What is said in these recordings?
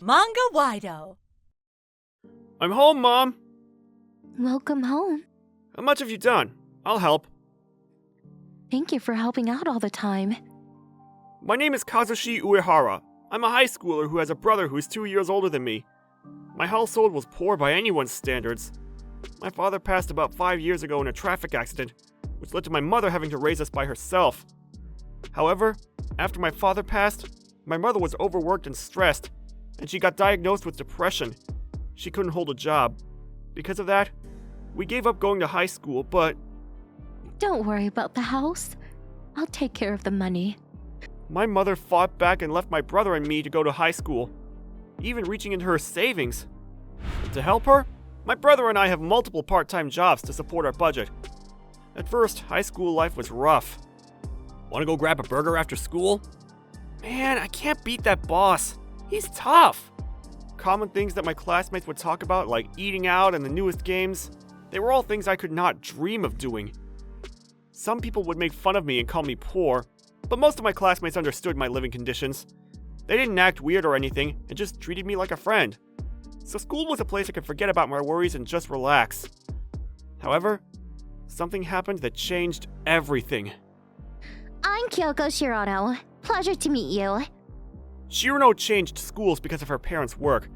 Manga-Waido. I'm home, Mom. Welcome home. How much have you done? I'll help. Thank you for helping out all the time. My name is Kazushi Uehara. I'm a high schooler who has a brother who is 2 years older than me. My household was poor by anyone's standards. My father passed about 5 years ago in a traffic accident, which led to my mother having to raise us by herself. However, after my father passed, my mother was overworked and stressed, and she got diagnosed with depression. She couldn't hold a job. Because of that, we gave up going to high school, but Don't worry about the house. I'll take care of the money. my mother fought back and left my brother and me to go to high school, even reaching into her savings. To help her, my brother and I have multiple part-time jobs to support our budget. At first, high school life was rough. Want to go grab a burger after school? Man, I can't beat that boss. He's tough. Common things that my classmates would talk about, like eating out and the newest games, they were all things I could not dream of doing. Some people would make fun of me and call me poor, but most of my classmates understood my living conditions. They didn't act weird or anything and just treated me like a friend. So school was a place I could forget about my worries and just relax. However, something happened that changed everything. I'm Kyoko Shirano. Pleasure to meet you. Shirano changed schools because of her parents' work.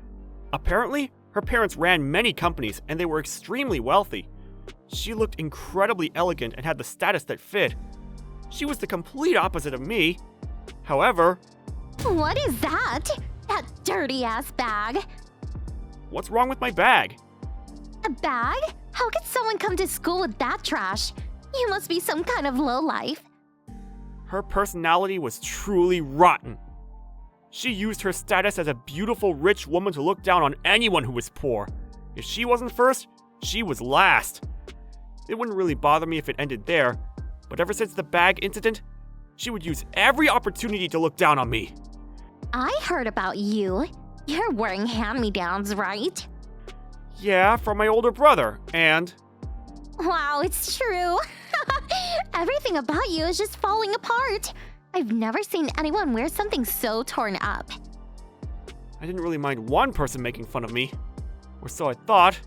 Apparently, her parents ran many companies and they were extremely wealthy. She looked incredibly elegant and had the status that fit. She was the complete opposite of me. However, What is that? That dirty-ass bag. what's wrong with my bag? A bag? How could someone come to school with that trash? You must be some kind of lowlife. Her personality was truly rotten. She used her status as a beautiful rich woman to look down on anyone who was poor. If she wasn't first, she was last. It wouldn't really bother me if it ended there, but ever since the bag incident, she would use every opportunity to look down on me. I heard about you. You're wearing hand-me-downs, right? Yeah, from my older brother, and Wow, it's true. Everything about you is just falling apart. I've never seen anyone wear something so torn up. I didn't really mind one person making fun of me. Or so I thought.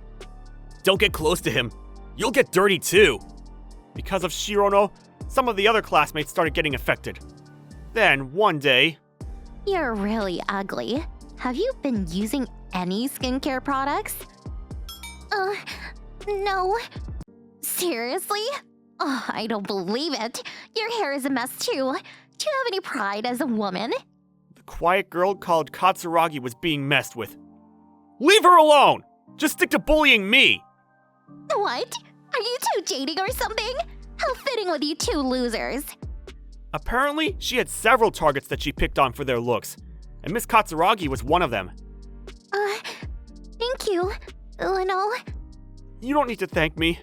Don't get close to him. You'll get dirty too. Because of Shirano, some of the other classmates started getting affected. Then, one day, You're really ugly. Have you been using any skincare products? No. Seriously? Oh, I don't believe it. Your hair is a mess too. Do you have any pride as a woman? the quiet girl called Katsuragi was being messed with. Leave her alone! Just stick to bullying me! What? Are you two dating or something? How fitting with you two losers. Apparently, she had several targets that she picked on for their looks, and Miss Katsuragi was one of them. Thank you, Ueno. You don't need to thank me.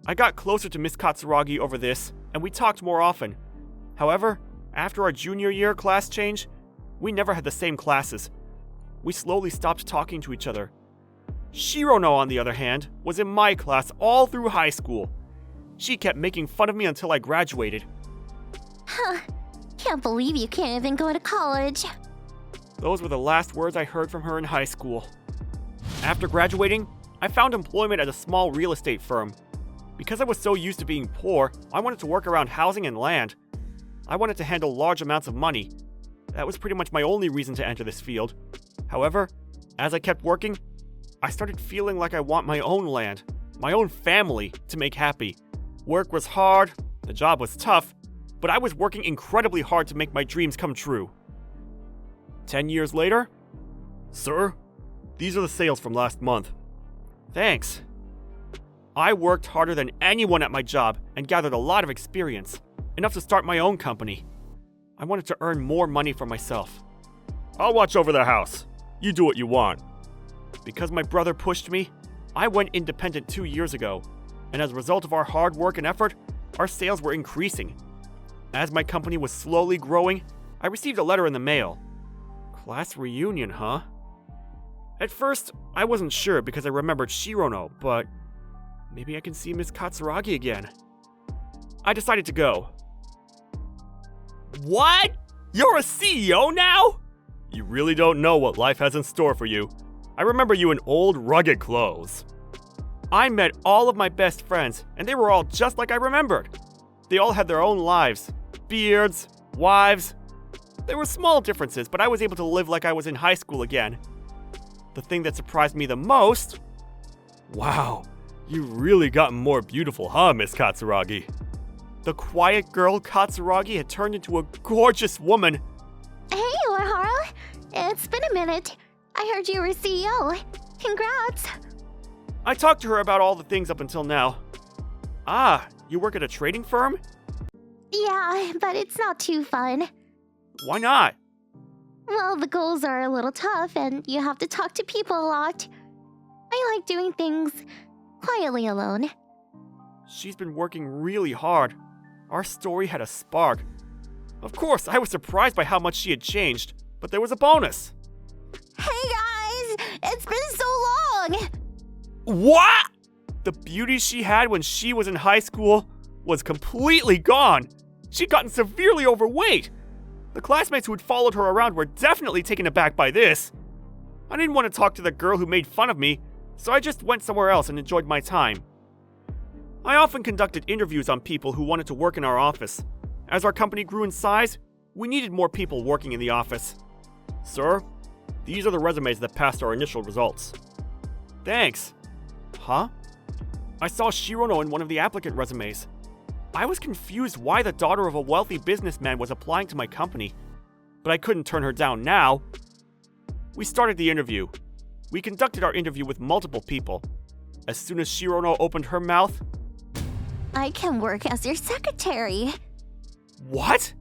I got closer to Miss Katsuragi over this, and we talked more often. However, after our junior year class change, we never had the same classes. We slowly stopped talking to each other. Shirano, on the other hand, was in my class all through high school. She kept making fun of me until I graduated. Can't believe you can't even go to college. Those were the last words I heard from her in high school. After graduating, I found employment at a small real estate firm. Because I was so used to being poor, I wanted to work around housing and land. I wanted to handle large amounts of money. That was pretty much my only reason to enter this field. However, as I kept working, I started feeling like I want my own land, my own family, to make happy. Work was hard, the job was tough, but I was working incredibly hard to make my dreams come true. 10 years later, sir, these are the sales from last month. Thanks. I worked harder than anyone at my job and gathered a lot of experience, enough to start my own company. I wanted to earn more money for myself. I'll watch over the house. You do what you want. Because my brother pushed me, I went independent 2 years ago, and as a result of our hard work and effort, our sales were increasing. As my company was slowly growing, I received a letter in the mail. Class reunion, huh? At first, I wasn't sure because I remembered Shirano, but maybe I can see Miss Katsuragi again. I decided to go. What? You're a CEO now? You really don't know what life has in store for you. I remember you in old, rugged clothes. I met all of my best friends, and they were all just like I remembered. They all had their own lives, beards, wives. There were small differences, but I was able to live like I was in high school again. The thing that surprised me the most... Wow, you've really gotten more beautiful, huh, Miss Katsuragi? The quiet girl Katsuragi had turned into a gorgeous woman. Hey, Uehara. It's been a minute. I heard you were CEO. Congrats. I talked to her about all the things up until now. Ah, you work at a trading firm? Yeah, but it's not too fun. Why not? Well, the goals are a little tough and you have to talk to people a lot. I like doing things quietly alone. She's been working really hard. Our story had a spark. Of course, I was surprised by how much she had changed, but there was a bonus. Hey guys! It's been so long! What? The beauty she had when she was in high school was completely gone. She'd gotten severely overweight. The classmates who had followed her around were definitely taken aback by this. I didn't want to talk to the girl who made fun of me, so I just went somewhere else and enjoyed my time. I often conducted interviews on people who wanted to work in our office. As our company grew in size, we needed more people working in the office. Sir, these are the resumes that passed our initial results. Thanks. Huh? I saw Shirono in one of the applicant resumes. I was confused why the daughter of a wealthy businessman was applying to my company, but I couldn't turn her down now. We started the interview. We conducted our interview with multiple people. As soon as Shirono opened her mouth... I can work as your secretary. What?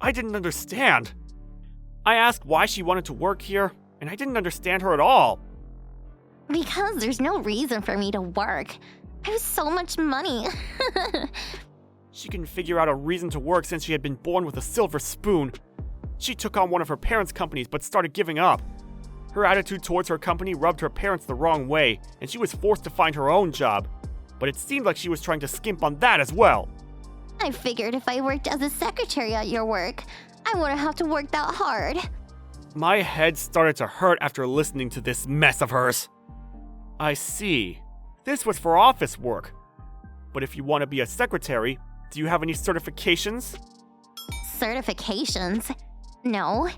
I didn't understand. I asked why she wanted to work here, and I didn't understand her at all. Because there's no reason for me to work. I have so much money. She couldn't figure out a reason to work since she had been born with a silver spoon. She took on one of her parents' companies but started giving up. Her attitude towards her company rubbed her parents the wrong way, and she was forced to find her own job. But it seemed like she was trying to skimp on that as well. I figured if I worked as a secretary at your work, I wouldn't have to work that hard. My head started to hurt after listening to this mess of hers. I see. This was for office work. But if you want to be a secretary, do you have any certifications? Certifications? No.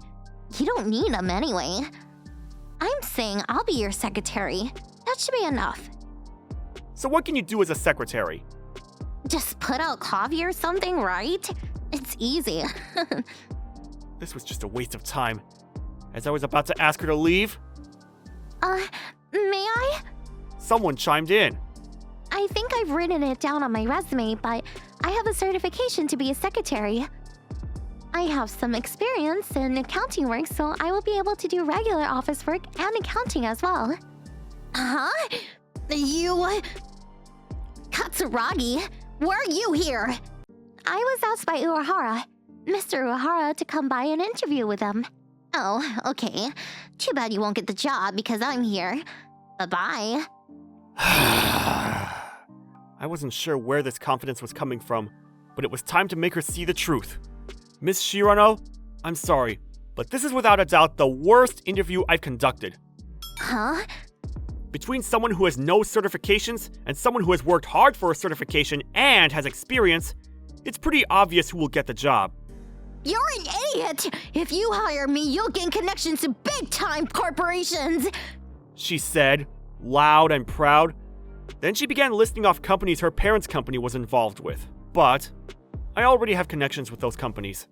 You don't need them anyway. I'm saying I'll be your secretary. That should be enough. So what can you do as a secretary? Just put out coffee or something, right? It's easy. This was just a waste of time. As I was about to ask her to leave... May I? Someone chimed in. I think I've written it down on my resume, but I have a certification to be a secretary. I have some experience in accounting work, so I will be able to do regular office work and accounting as well. Huh? You... Katsuragi, why are you here? I was asked by Uehara, Mr. Uehara, to come by and interview with him. Oh, okay. Too bad you won't get the job because I'm here. Bye-bye. I wasn't sure where this confidence was coming from, but it was time to make her see the truth. Miss Shirano, I'm sorry, but this is without a doubt the worst interview I've conducted. Huh? Between someone who has no certifications and someone who has worked hard for a certification and has experience, it's pretty obvious who will get the job. You're an idiot! If you hire me, you'll gain connections to big-time corporations! She said, loud and proud. Then she began listing off companies her parents' company was involved with. But I already have connections with those companies.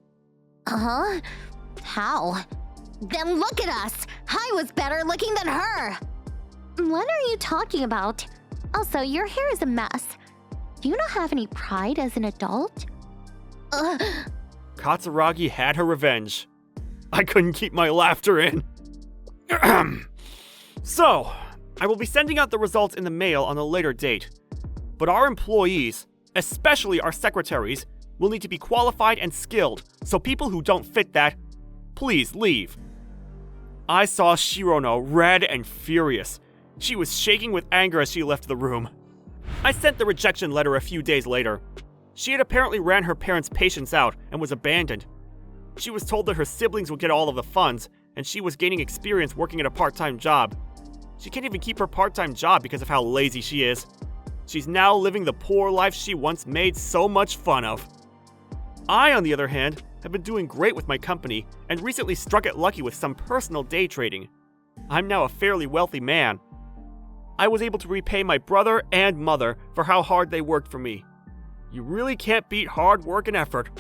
Uh-huh? How? Then look at us! I was better looking than her! What are you talking about? Also, your hair is a mess. Do you not have any pride as an adult? Katsuragi had her revenge. I couldn't keep my laughter in. So, I will be sending out the results in the mail on a later date. But our employees, especially our secretaries, will need to be qualified and skilled, so people who don't fit that, please leave. I saw Shirono red and furious. She was shaking with anger as she left the room. I sent the rejection letter a few days later. She had apparently ran her parents' patients out and was abandoned. She was told that her siblings would get all of the funds, and she was gaining experience working at a part-time job. She can't even keep her part-time job because of how lazy she is. She's now living the poor life she once made so much fun of. I, on the other hand, have been doing great with my company and recently struck it lucky with some personal day trading. I'm now a fairly wealthy man. I was able to repay my brother and mother for how hard they worked for me. You really can't beat hard work and effort.